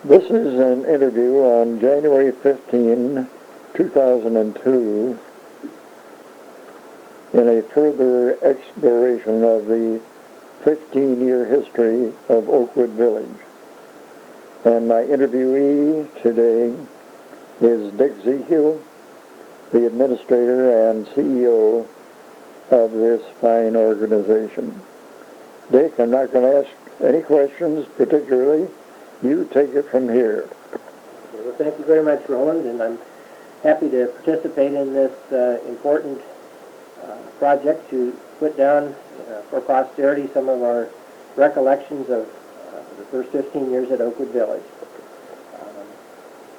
This is an interview on January 15, 2002, in a further exploration of the 15-year history of Oakwood Village. And my interviewee today is Dick Zechiel, the administrator and CEO of this fine organization. Dick, I'm not going to ask any questions particularly. You take it from here. Well, thank you very much, Roland, and I'm happy to participate in this important project to put down for posterity some of our recollections of the first 15 years at Oakwood Village.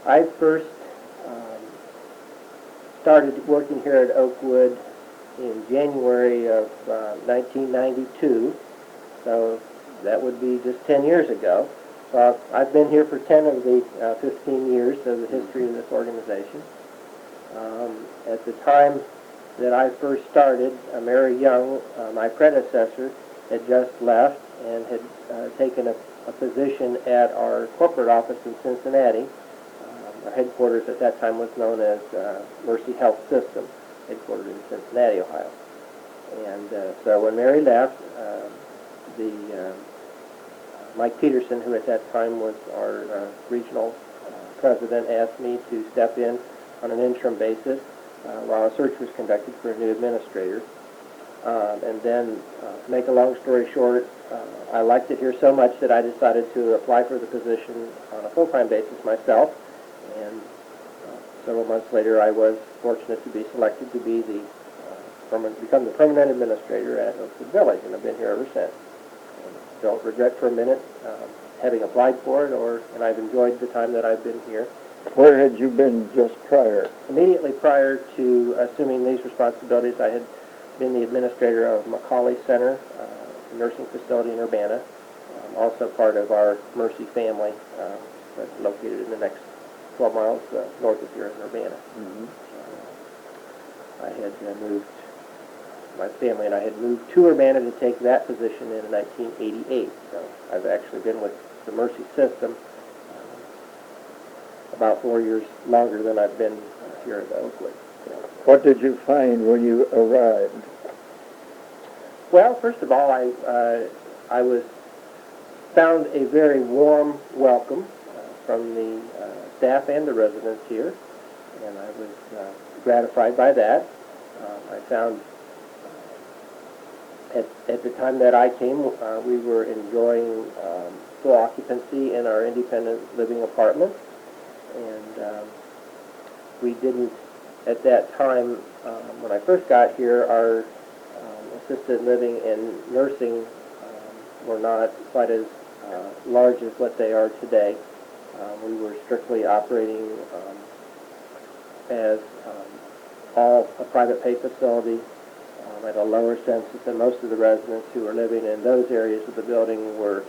I first started working here at Oakwood in January of 1992, so that would be just 10 years ago. So I've been here for 10 of the 15 years of the history of this organization. At the time that I first started, Mary Young, my predecessor, had just left and had taken a position at our corporate office in Cincinnati. Our headquarters at that time was known as Mercy Health System, headquartered in Cincinnati, Ohio. And so when Mary left, Mike Peterson, who at that time was our regional president, asked me to step in on an interim basis while a search was conducted for a new administrator. And then, to make a long story short, I liked it here so much that I decided to apply for the position on a full-time basis myself. And several months later, I was fortunate to be selected to be become the permanent administrator at Oakwood Village, and I've been here ever since. Don't regret for a minute having applied for it, and I've enjoyed the time that I've been here. Where had you been just prior? Immediately prior to assuming these responsibilities, I had been the administrator of McCauley Center, a nursing facility in Urbana, also part of our Mercy family that's located in the next 12 miles north of here in Urbana. Mm-hmm. I had moved. My family and I had moved to Urbana to take that position in 1988. So I've actually been with the Mercy system about 4 years longer than I've been here at Oakwood. What did you find when you arrived? Well, first of all, I was found a very warm welcome from the staff and the residents here, and I was gratified by that. I found at the time that I came, we were enjoying full occupancy in our independent living apartments, and we didn't, at that time, when I first got here, our assisted living and nursing were not quite as large as what they are today. We were strictly operating as all a private pay facility, at a lower census, than most of the residents who were living in those areas of the building were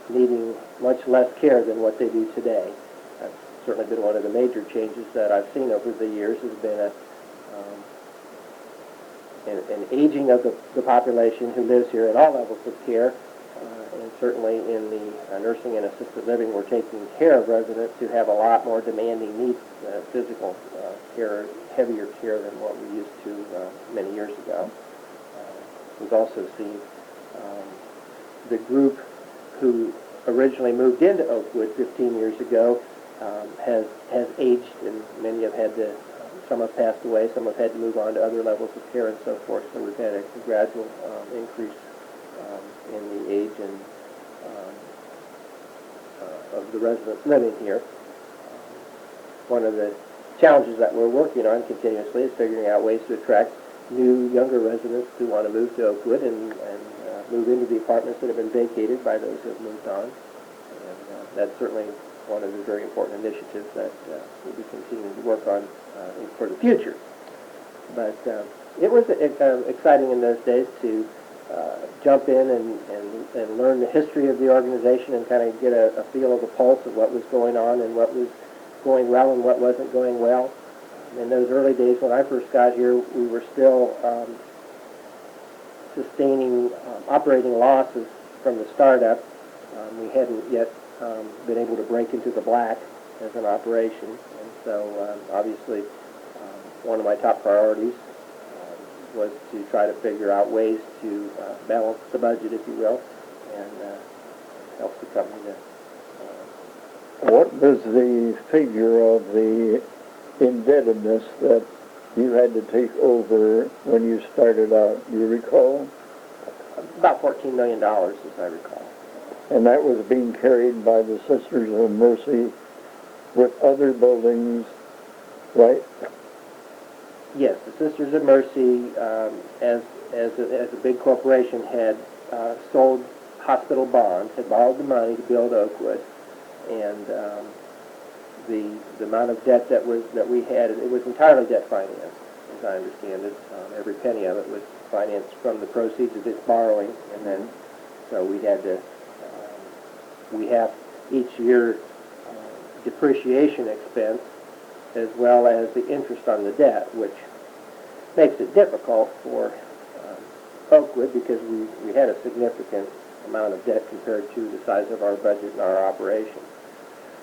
needing much less care than what they do today. That's certainly been one of the major changes that I've seen over the years, has been an aging of the population who lives here at all levels of care, and certainly in the nursing and assisted living, we're taking care of residents who have a lot more demanding needs, physical care, heavier care than what we used to many years ago. We've also seen the group who originally moved into Oakwood 15 years ago has aged, and many have had to, some have passed away, some have had to move on to other levels of care and so forth, so we've had a gradual increase in the age and of the residents living here. One of the challenges that we're working on continuously is figuring out ways to attract new, younger residents who want to move to Oakwood and move into the apartments that have been vacated by those who have moved on. And that's certainly one of the very important initiatives that we'll be continuing to work on for the future. But it was exciting in those days to jump in and learn the history of the organization and kind of get a feel of the pulse of what was going on and what was going well and what wasn't going well. In those early days when I first got here, we were still sustaining operating losses from the startup. We hadn't yet been able to break into the black as an operation. And so obviously one of my top priorities was to try to figure out ways to balance the budget, if you will, and help the company to... What was the figure of the indebtedness that you had to take over when you started out? Do you recall? About $14 million, as I recall. And that was being carried by the Sisters of Mercy with other buildings, right? Yes, the Sisters of Mercy, as a big corporation, had sold hospital bonds, had borrowed the money to build Oakwood, and the amount of debt that we had, it was entirely debt financed, as I understand it. Every penny of it was financed from the proceeds of its borrowing, and then so we had to we have each year depreciation expense as well as the interest on the debt, which makes it difficult for Oakwood because we had a significant amount of debt compared to the size of our budget and our operation.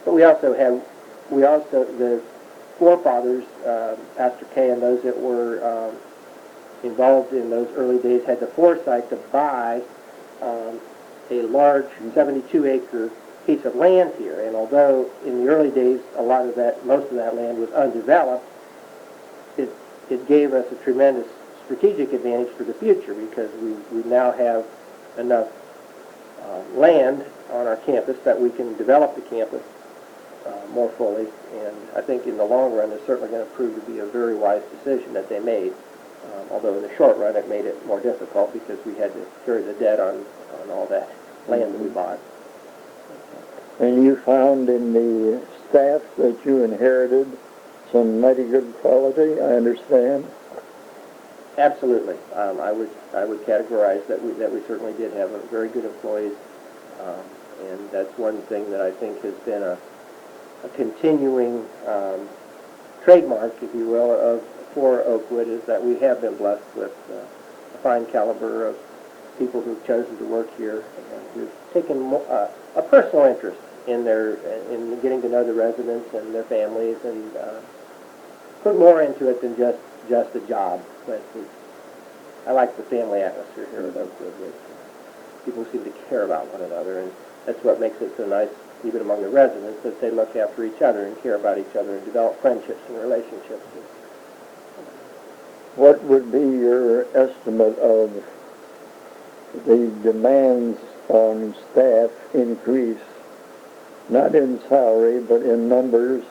But we also, the forefathers, Pastor Kay and those that were involved in those early days had the foresight to buy a large 72-acre piece of land here. And although in the early days most of that land was undeveloped, it gave us a tremendous strategic advantage for the future because we now have enough land on our campus that we can develop the campus more fully. And I think in the long run it's certainly going to prove to be a very wise decision that they made. Although in the short run it made it more difficult because we had to carry the debt on all that land that we bought. And you found in the staff that you inherited some mighty good quality, I understand. Absolutely. I would categorize that we certainly did have very good employees, and that's one thing that I think has been a continuing trademark, if you will, for Oakwood, is that we have been blessed with a fine caliber of people who've chosen to work here and who've taken a personal interest in getting to know the residents and their families and put more into it than just a job. But I like the family atmosphere here at Oakwood. People seem to care about one another, and that's what makes it so nice, even among the residents, that they look after each other and care about each other and develop friendships and relationships. What would be your estimate of the demands on staff increase, not in salary, but in numbers?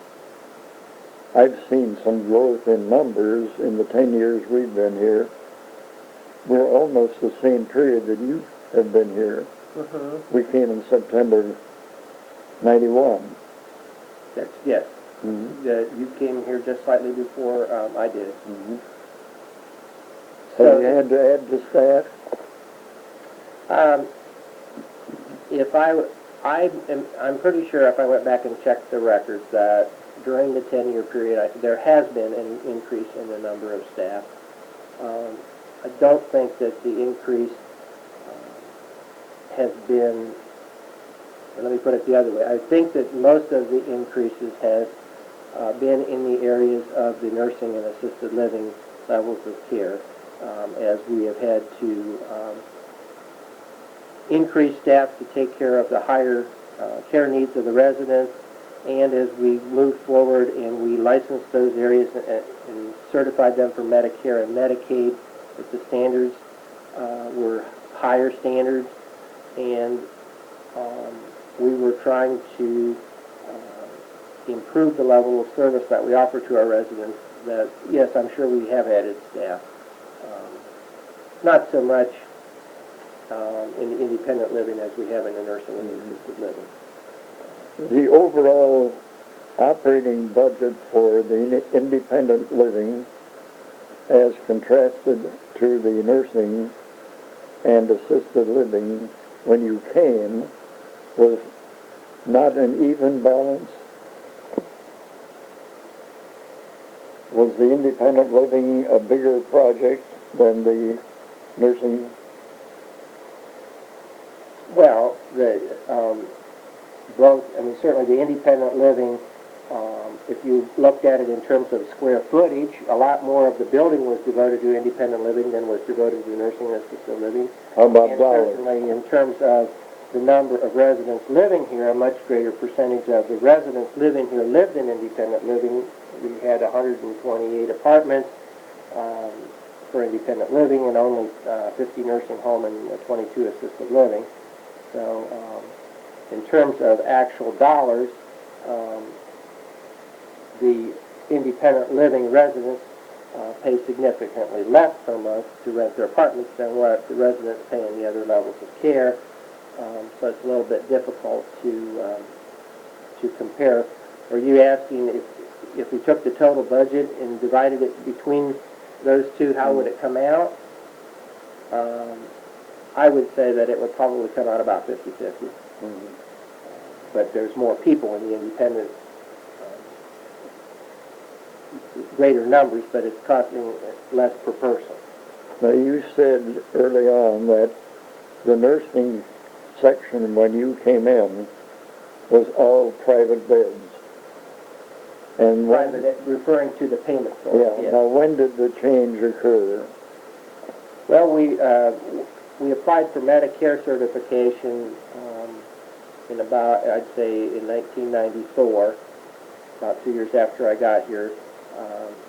I've seen some growth in numbers in the 10 years we've been here. We're almost the same period that you have been here. Mm-hmm. We came in September 91. Yes. Mm-hmm. You came here just slightly before I did. Mm-hmm. So you had to add to staff? I'm pretty sure if I went back and checked the records that during the 10-year period, there has been an increase in the number of staff. I don't think that the increase has been, let me put it the other way, I think that most of the increases has been in the areas of the nursing and assisted living levels of care, as we have had to increase staff to take care of the higher care needs of the residents, and as we moved forward and we licensed those areas and certified them for Medicare and Medicaid, that the standards were higher standards, and we were trying to improve the level of service that we offer to our residents. That, yes, I'm sure we have added staff. Not so much in the independent living as we have in the nursing and the assisted living. The overall operating budget for the independent living as contrasted to the nursing and assisted living when you came was not an even balance? Was the independent living a bigger project than the nursing? Well, both, I mean, certainly the independent living, if you looked at it in terms of square footage, a lot more of the building was devoted to independent living than was devoted to nursing and assisted living. How about And dollars? certainly in terms of the number of residents living here, a much greater percentage of the residents living here lived in independent living. We had 128 apartments for independent living and only 50 nursing home and 22 assisted living. So in terms of actual dollars, the independent living residents pay significantly less per month to rent their apartments than what the residents pay in the other levels of care. So it's a little bit difficult to compare. Are you asking if we took the total budget and divided it between those two, how would it come out? I would say that it would probably come out about 50-50. Mm-hmm. But there's more people in the independent, greater numbers, but it's costing less per person. Now, you said early on that the nursing section, when you came in, was all private beds. And Private, referring to the payment source. yeah. Yes. Now, when did the change occur? Well, we applied for Medicare certification in about, I'd say, in 1994, about 2 years after I got here.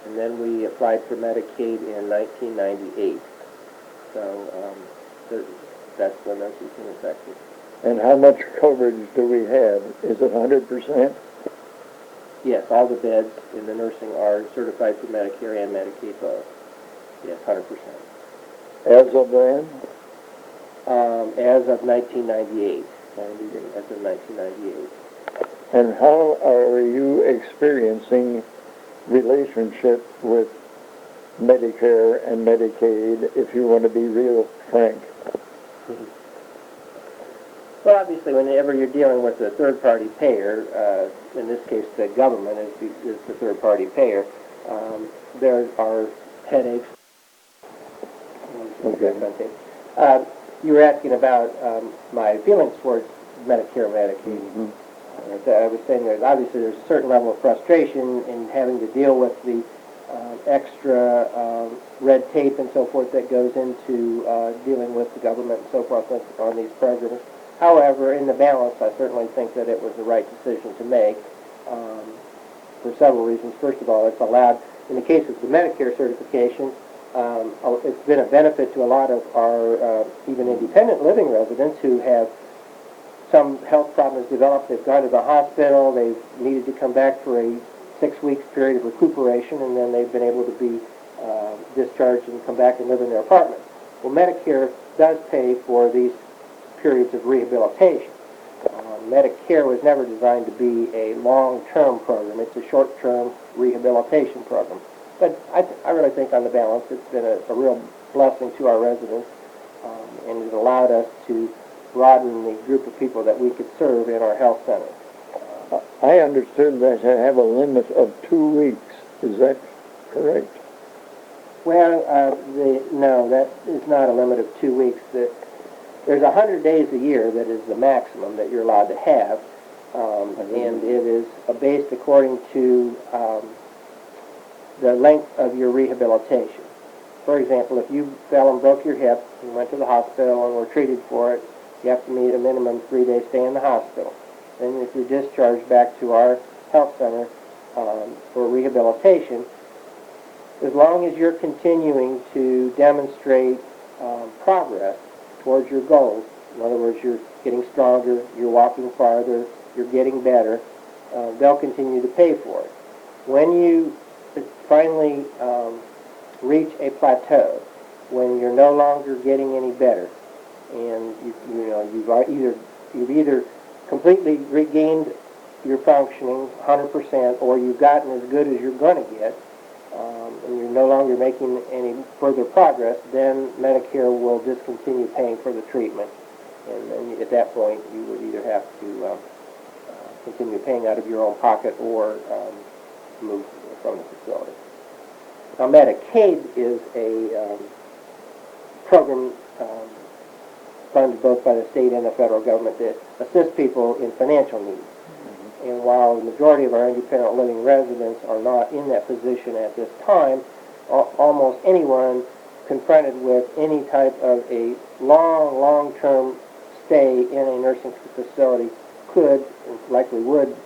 And then we applied for Medicaid in 1998. So that's when those became effective. And how much coverage do we have? Is it 100%? Yes, all the beds in the nursing are certified for Medicare and Medicaid both. Yes, 100%. As of then? As of 1998. As of 1998. And how are you experiencing relationship with Medicare and Medicaid, if you want to be real frank? Well, obviously, whenever you're dealing with a third-party payer, in this case the government is the third-party payer, there are headaches. Okay. You were asking about my feelings towards Medicare and Medicaid. Mm-hmm. I was saying that obviously there's a certain level of frustration in having to deal with the extra red tape and so forth that goes into dealing with the government and so forth on these programs. However, in the balance, I certainly think that it was the right decision to make for several reasons. First of all, it's allowed, in the case of the Medicare certification, it's been a benefit to a lot of our even independent living residents who have some health problems developed. They've gone to the hospital, they've needed to come back for a 6 weeks period of recuperation, and then they've been able to be discharged and come back and live in their apartment. Well, Medicare does pay for these periods of rehabilitation. Medicare was never designed to be a long-term program. It's a short-term rehabilitation program. But I really think on the balance it's been a real blessing to our residents, and it allowed us to broaden the group of people that we could serve in our health center. I understood that to have a limit of 2 weeks. Is that correct? Well, no, that is not a limit of 2 weeks. There's 100 days a year that is the maximum that you're allowed to have, and it is based according to the length of your rehabilitation. For example, if you fell and broke your hip and went to the hospital and were treated for it, you have to meet a minimum 3-day stay in the hospital. Then if you're discharged back to our health center for rehabilitation, as long as you're continuing to demonstrate progress towards your goals, in other words, you're getting stronger, you're walking farther, you're getting better, they'll continue to pay for it. When you finally reach a plateau, when you're no longer getting any better, and you've either completely regained your functioning 100%, or you've gotten as good as you're going to get, and you're no longer making any further progress, then Medicare will discontinue paying for the treatment. And then at that point, you would either have to continue paying out of your own pocket or move from the facility. Now, Medicaid is a program funded both by the state and the federal government to assist people in financial needs. And while the majority of our independent living residents are not in that position at this time, almost anyone confronted with any type of a long-term stay in a nursing facility could, and likely would,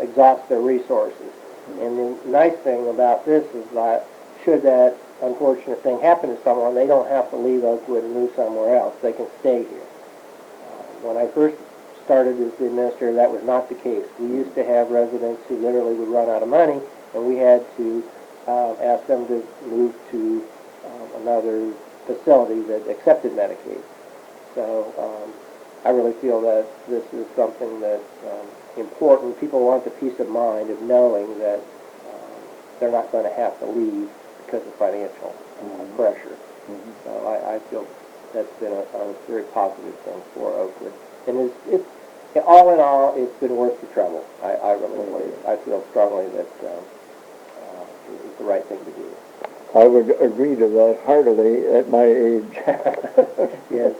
exhaust their resources. And the nice thing about this is that should that unfortunate thing happen to someone, they don't have to leave Oakwood and move somewhere else. They can stay here. When I first started as the administrator, that was not the case. We used to have residents who literally would run out of money, and we had to ask them to move to another facility that accepted Medicaid. So I really feel that this is something that's important. People want the peace of mind of knowing that they're not going to have to leave because of financial pressure. So I feel that's been a very positive thing for Oakwood. And it's all in all, it's been worth the trouble. I really believe. I feel strongly that it's the right thing to do. I would agree to that heartily at my age. Yes.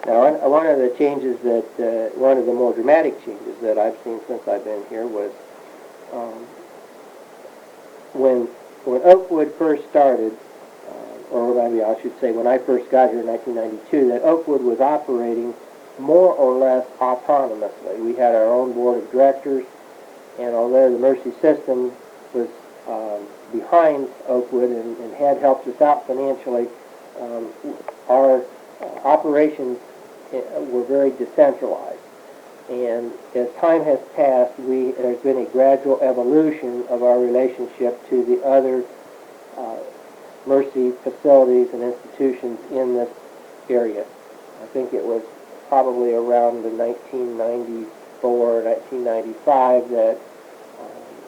Now, one of the changes that, one of the more dramatic changes that I've seen since I've been here was when Oakwood first started, or maybe I should say when I first got here in 1992, that Oakwood was operating more or less autonomously. We had our own board of directors, and although the Mercy system was behind Oakwood and had helped us out financially, our operations were very decentralized. And as time has passed, there's been a gradual evolution of our relationship to the other Mercy facilities and institutions in this area. I think it was probably around the 1994, 1995 that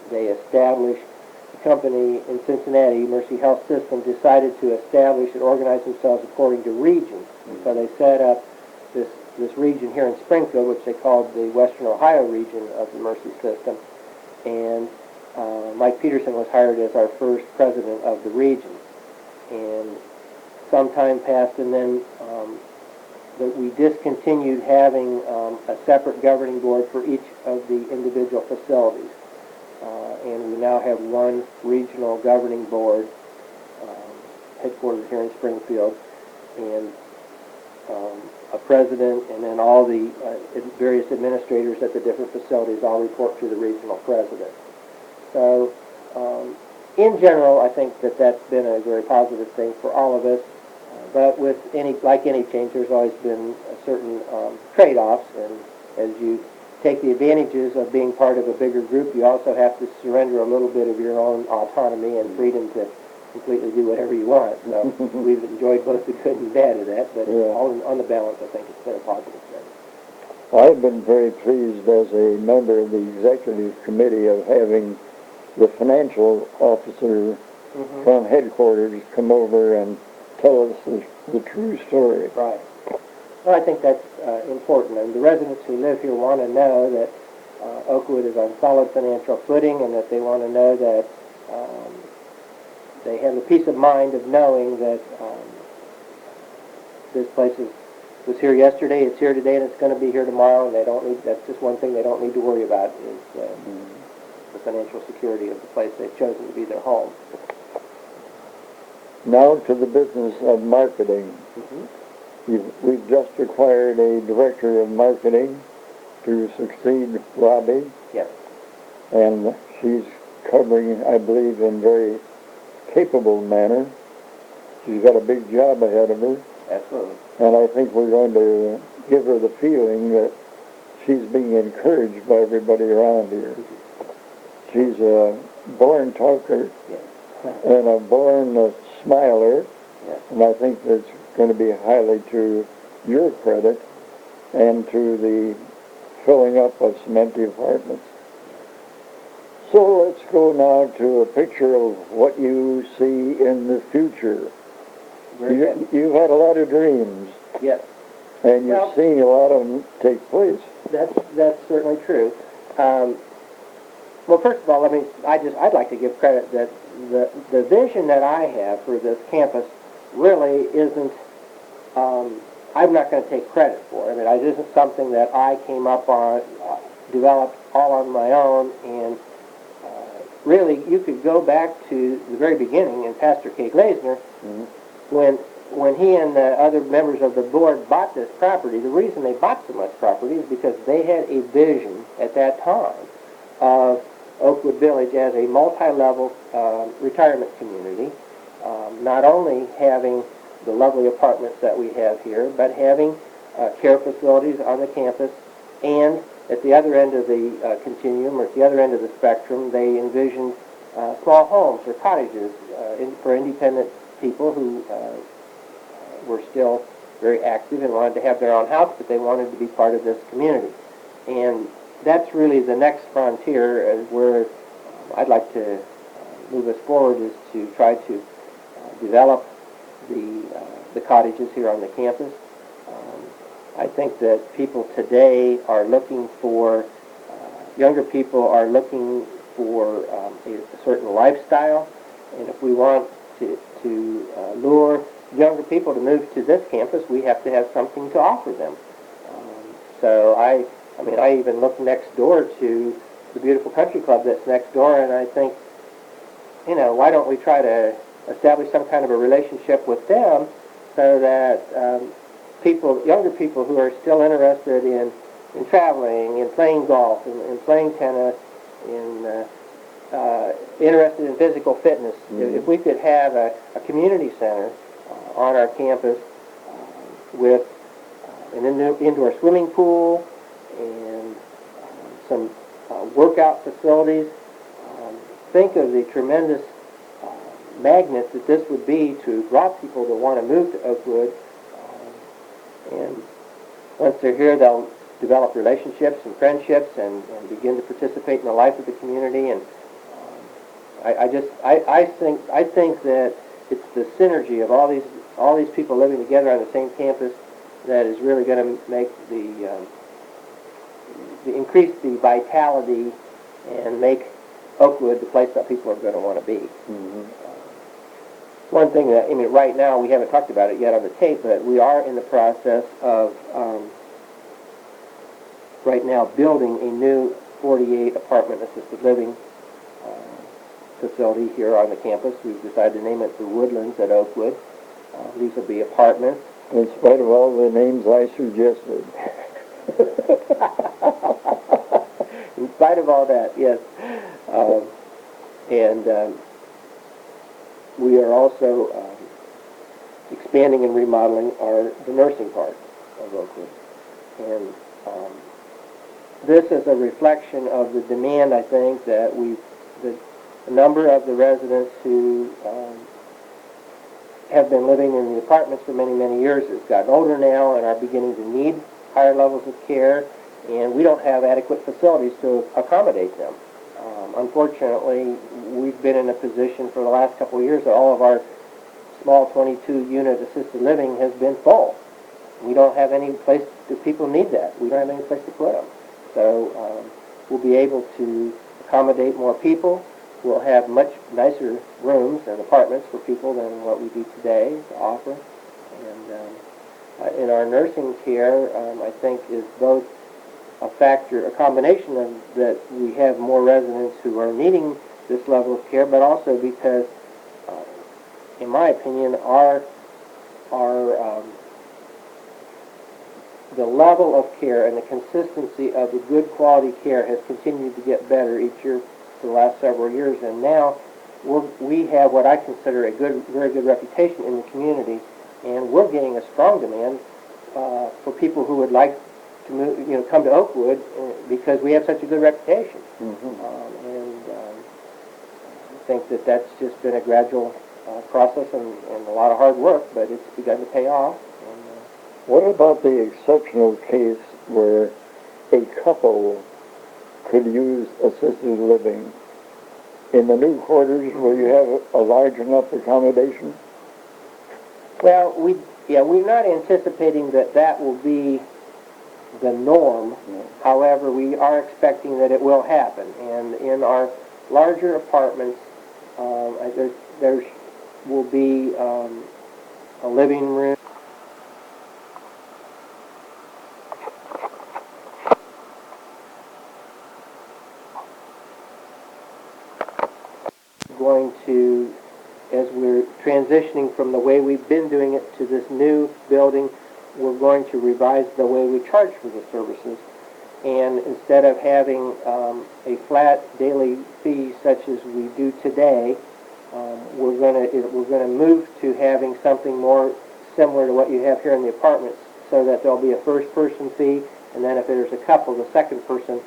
they established the company in Cincinnati, Mercy Health System, decided to establish and organize themselves according to regions. And so they set up this region here in Springfield, which they called the Western Ohio region of the Mercy system. And Mike Peterson was hired as our first president of the region. And some time passed, and then we discontinued having a separate governing board for each of the individual facilities. And we now have one regional governing board headquartered here in Springfield, and a president, and then all the various administrators at the different facilities all report to the regional president. So, in general, I think that that's been a very positive thing for all of us. But with like any change, there's always been a certain trade-offs, and as you take the advantages of being part of a bigger group, you also have to surrender a little bit of your own autonomy and freedom to completely do whatever you want. So we've enjoyed both the good and bad of that, but on the balance, I think it's been a positive thing. I've been very pleased as a member of the executive committee of having the financial officer from headquarters come over and tell us the true story. Right. Well, I think that's important, and the residents who live here want to know that Oakwood is on solid financial footing, and that they want to know that they have the peace of mind of knowing that this place was here yesterday, it's here today, and it's going to be here tomorrow, and they don't need. That's just one thing they don't need to worry about is the financial security of the place they've chosen to be their home. Now to the business of marketing. We've just acquired a director of marketing to succeed Robbie. Yes. And she's covering, I believe, in very capable manner. She's got a big job ahead of her. Absolutely. And I think we're going to give her the feeling that she's being encouraged by everybody around here. She's a born talker and a born smiler, and I think that's going to be highly to your credit and to the filling up of some empty apartments. So let's go now to a picture of what you see in the future. You've had a lot of dreams. Yes. And you've seen a lot of them take place. That's certainly true. Well, first of all, I'd like to give credit that the vision that I have for this campus really isn't I'm not going to take credit for. I mean, this isn't something that I came up on, developed all on my own, and really, you could go back to the very beginning, and Pastor K. Glazner, when he and the other members of the board bought this property, the reason they bought so much property is because they had a vision at that time of Oakwood Village as a multi-level retirement community, not only having the lovely apartments that we have here, but having care facilities on the campus, and at the other end of the continuum, or at the other end of the spectrum, they envisioned small homes or cottages for independent people who were still very active and wanted to have their own house, but they wanted to be part of this community. And that's really the next frontier where I'd like to move us forward, is to try to develop the cottages here on the campus. I think that people today are looking for, younger people are looking for a certain lifestyle, and if we want to lure younger people to move to this campus, we have to have something to offer them. So I mean, I even look next door to the beautiful country club that's next door, and I think, you know, why don't we try to establish some kind of a relationship with them so that younger people who are still interested in traveling, in playing golf, in playing tennis, interested in physical fitness. If we could have a community center on our campus with an indoor swimming pool and some workout facilities, think of the tremendous magnet that this would be to draw people to want to move to Oakwood. And once they're here, they'll develop relationships and friendships and begin to participate in the life of the community. And I think that it's the synergy of all these people living together on the same campus that is really going to make increase the vitality and make Oakwood the place that people are going to want to be. One thing that, I mean, right now, we haven't talked about it yet on the tape, but we are in the process of right now building a new 48 apartment assisted living facility here on the campus. We've decided to name it the Woodlands at Oakwood. These will be apartments. In spite of all the names I suggested. In spite of all that, yes. We are also expanding and remodeling the nursing part of Oakwood. And this is a reflection of the demand, I think, that the number of the residents who have been living in the apartments for many, many years has gotten older now and are beginning to need higher levels of care, and we don't have adequate facilities to accommodate them. Unfortunately, we've been in a position for the last couple of years that all of our small 22-unit assisted living has been full. We don't have any place, people need that. We don't have any place to put them. So we'll be able to accommodate more people. We'll have much nicer rooms and apartments for people than what we do today to offer. And in our nursing care, I think is both a combination of that we have more residents who are needing this level of care, but also because, in my opinion, the level of care and the consistency of the good quality care has continued to get better each year for the last several years, and now we have what I consider a very good reputation in the community, and we're getting a strong demand for people who would like to move, come to Oakwood because we have such a good reputation. I think that that's just been a gradual process and a lot of hard work, but it's begun to pay off. What about the exceptional case where a couple could use assisted living? In the new quarters, will you have a large enough accommodation? Well, we're not anticipating that will be the norm. However, we are expecting that it will happen. And in our larger apartments, there will be a living room. going to, as we're transitioning from the way we've been doing it to this new building, we're going to revise the way we charge for the services. And instead of having a flat daily fee such as we do today, we're going to move to having something more similar to what you have here in the apartments, so that there'll be a first-person fee, and then if there's a couple, the second person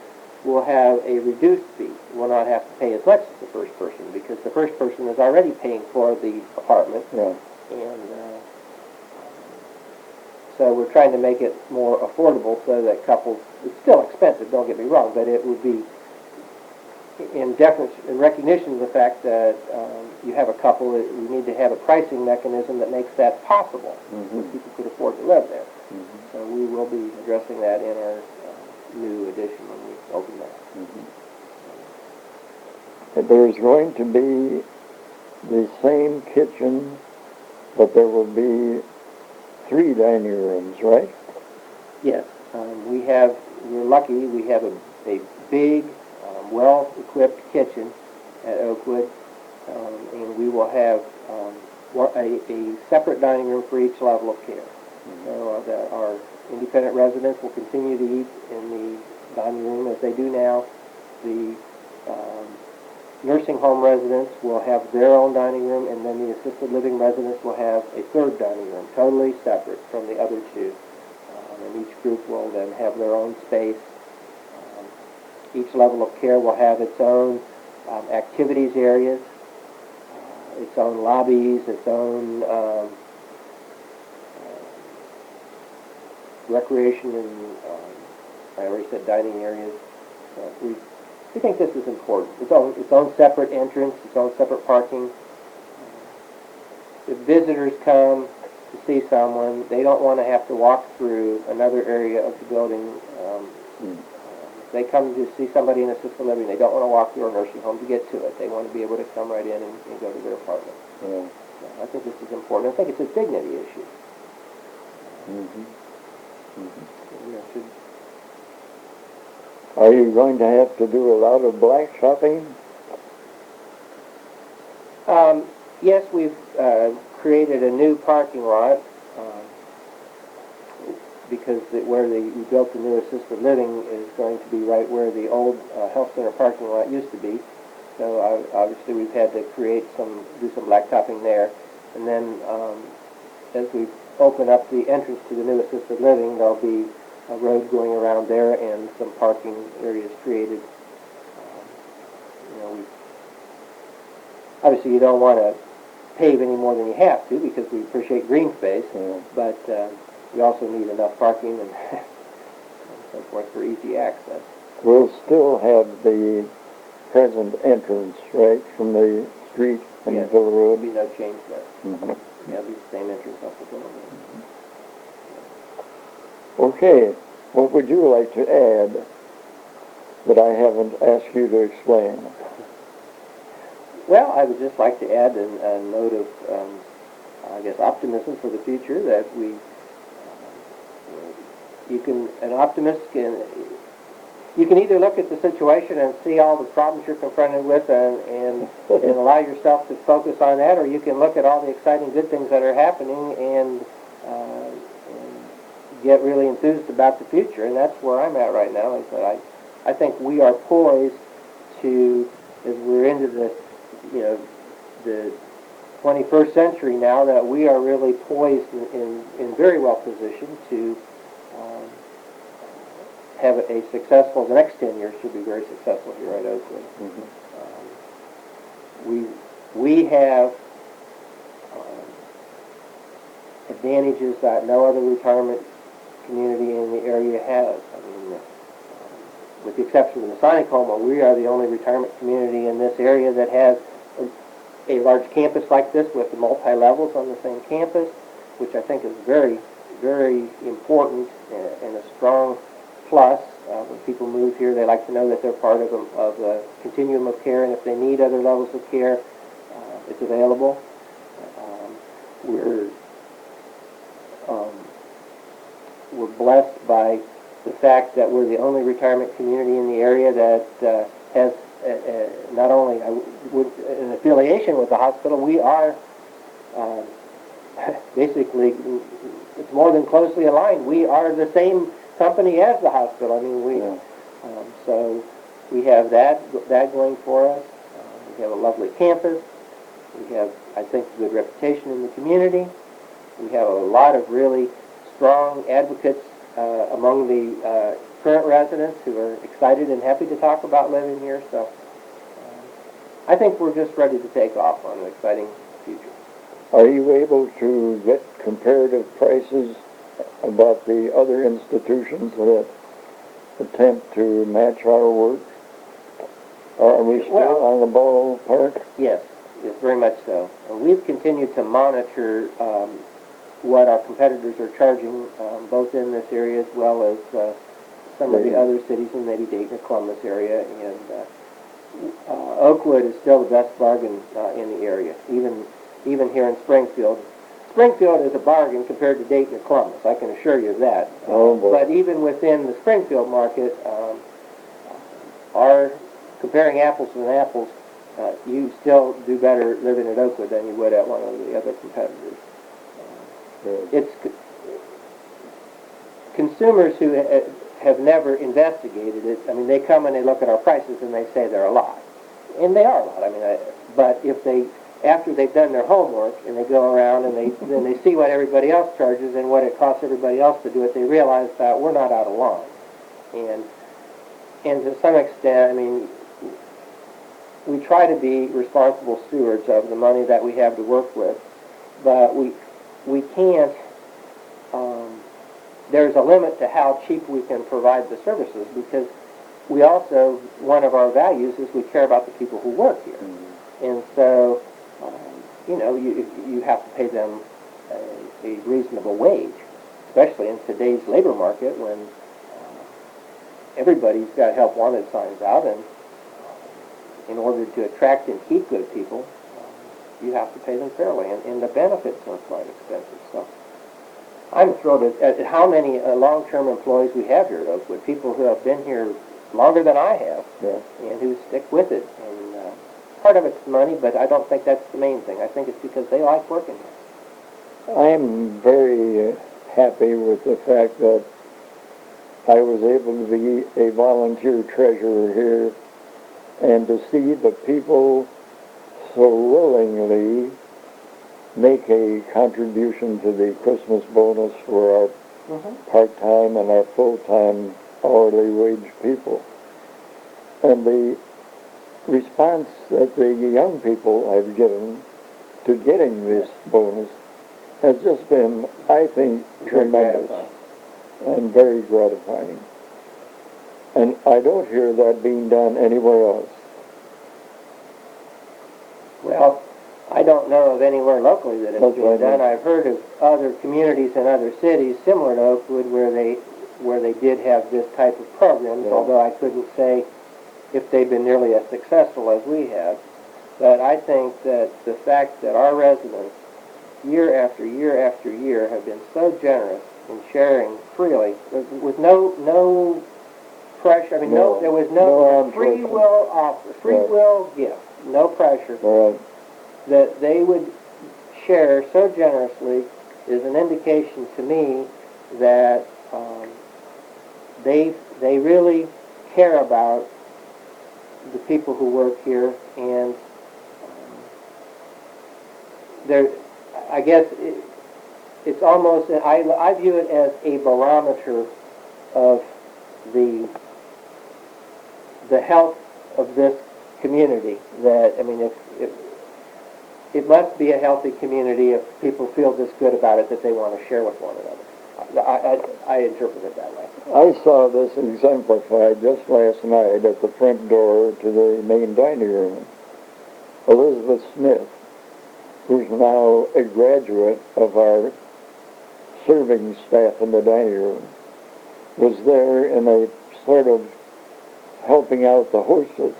will have a reduced fee. Will not have to pay as much as the first person, because the first person is already paying for the apartment. Yeah. And so we're trying to make it more affordable so that couples, it's still expensive, don't get me wrong, but it would be in deference, in recognition of the fact that you have a couple, we need to have a pricing mechanism that makes that possible, so people could afford to live there. So we will be addressing that in our new addition when we open that. There's going to be the same kitchen, but there will be 3 dining rooms, right? Yes, we're lucky, we have a big, well-equipped kitchen at Oakwood, and we will have a separate dining room for each level of care. So that our independent residents will continue to eat in the dining room as they do now. The nursing home residents will have their own dining room, and then the assisted living residents will have a third dining room, totally separate from the other 2. And each group will then have their own space. Each level of care will have its own activities areas, its own lobbies, its own recreation and, I already said dining areas. We think this is important. Its own separate entrance, its own separate parking. If visitors come to see someone, they don't want to have to walk through another area of the building. If they come to see somebody in assisted living, they don't want to walk through a nursing home to get to it. They want to be able to come right in and go to their apartment. Yeah. So I think this is important. I think it's a dignity issue. Are you going to have to do a lot of black shopping? Yes, we've created a new parking lot because we built the new assisted living is going to be right where the old health center parking lot used to be. So obviously we've had to do some blacktopping there. And then as we open up the entrance to the new assisted living, there'll be a road going around there and some parking areas created. Obviously you don't want to pave any more than you have to because we appreciate green space, but we also need enough parking and so forth for easy access. We'll still have the present entrance, right, from the street and Yes, the road? there'll be no change there. It'll be the same entrance up the building. Okay, what would you like to add that I haven't asked you to explain? Well, I would just like to add a note of, I guess, optimism for the future, that an optimist you can either look at the situation and see all the problems you're confronted with and allow yourself to focus on that, or you can look at all the exciting good things that are happening and get really enthused about the future, and that's where I'm at right now. Is that I think we are poised to, as we're into the 21st century now, that we are really poised in very well positioned to have a successful, the next 10 years should be very successful here at Oakwood. We have advantages that no other retirement community in the area has. I mean, with the exception of the Masonic Home, we are the only retirement community in this area that has a large campus like this with the multi-levels on the same campus, which I think is very, very important and a strong plus. When people move here, they like to know that they're part of a continuum of care, and if they need other levels of care, it's available. We're blessed by the fact that we're the only retirement community in the area that has not only in affiliation with the hospital, we are basically, it's more than closely aligned. We are the same company as the hospital. I mean, so we have that going for us. We have a lovely campus. We have, I think, a good reputation in the community. We have a lot of really strong advocates among the current residents who are excited and happy to talk about living here. So I think we're just ready to take off on an exciting future. Are you able to get comparative prices about the other institutions that attempt to match our work? Are we still on the ballpark? Yes, very much so. And we've continued to monitor what our competitors are charging, both in this area as well as some of the other cities in maybe Dayton or Columbus area. And Oakwood is still the best bargain in the area, even here in Springfield. Springfield is a bargain compared to Dayton or Columbus, I can assure you of that. But even within the Springfield market, comparing apples with apples, you still do better living at Oakwood than you would at one of the other competitors. It's consumers who have never investigated it. I mean, they come and they look at our prices and they say they're a lot, and they are a lot. I mean, but if they, after they've done their homework and they go around and then they see what everybody else charges and what it costs everybody else to do it, they realize that we're not out of line. And to some extent, I mean, we try to be responsible stewards of the money that we have to work with, but we can't, there's a limit to how cheap we can provide the services, because we also, one of our values is we care about the people who work here. And so, you know, you have to pay them a reasonable wage, especially in today's labor market when everybody's got help wanted signs out, and in order to attract and keep good people, you have to pay them fairly, and the benefits are quite expensive. So I'm thrilled at how many long-term employees we have here at Oakwood, people who have been here longer than I have, and who stick with it. And part of it's money, but I don't think that's the main thing. I think it's because they like working here. I'm very happy with the fact that I was able to be a volunteer treasurer here, and to see the people so willingly make a contribution to the Christmas bonus for our part-time and our full-time hourly wage people. And the response that the young people have given to getting this bonus has just been, I think, tremendous and very gratifying. And I don't hear that being done anywhere else. Well, I don't know of anywhere locally that it's being done. I've heard of other communities and other cities similar to Oakwood where they did have this type of programs, although I couldn't say if they've been nearly as successful as we have. But I think that the fact that our residents, year after year after year, have been so generous in sharing freely, with no pressure. I mean, there was no free will offer, free will gift, no pressure. That they would share so generously is an indication to me that they really care about the people who work here, and I guess it's almost, I view it as a barometer of the health of this community. That, I mean, it must be a healthy community if people feel this good about it that they want to share with one another. I interpret it that way. I saw this exemplified just last night at the front door to the main dining room. Elizabeth Smith, who's now a graduate of our serving staff in the dining room, was there in a sort of helping out the hostess.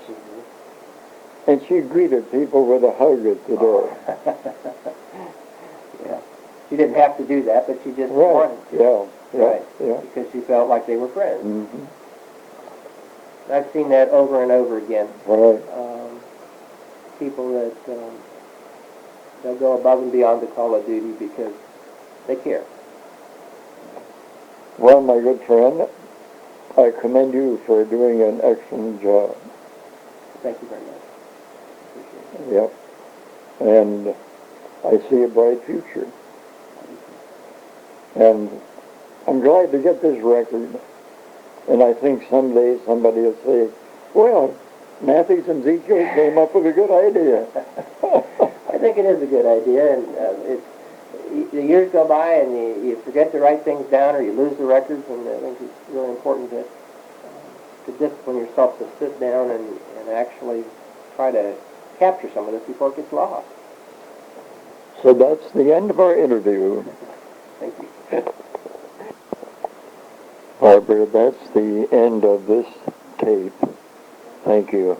And she greeted people with a hug at the door. Yeah. She didn't have to do that, but she just wanted to. Yeah. Because she felt like they were friends. I've seen that over and over again. Right. People that they'll go above and beyond the call of duty because they care. Well, my good friend, I commend you for doing an excellent job. Thank you very much. Appreciate it. Yep. And I see a bright future. And I'm glad to get this record. And I think someday somebody will say, well, Matthies and Zechiel came up with a good idea. I think it is a good idea, and the years go by and you forget to write things down or you lose the records, and I think it's really important to discipline yourself to sit down and actually try to capture some of this before it gets lost. So that's the end of our interview. Thank you. Barbara, that's the end of this tape. Thank you.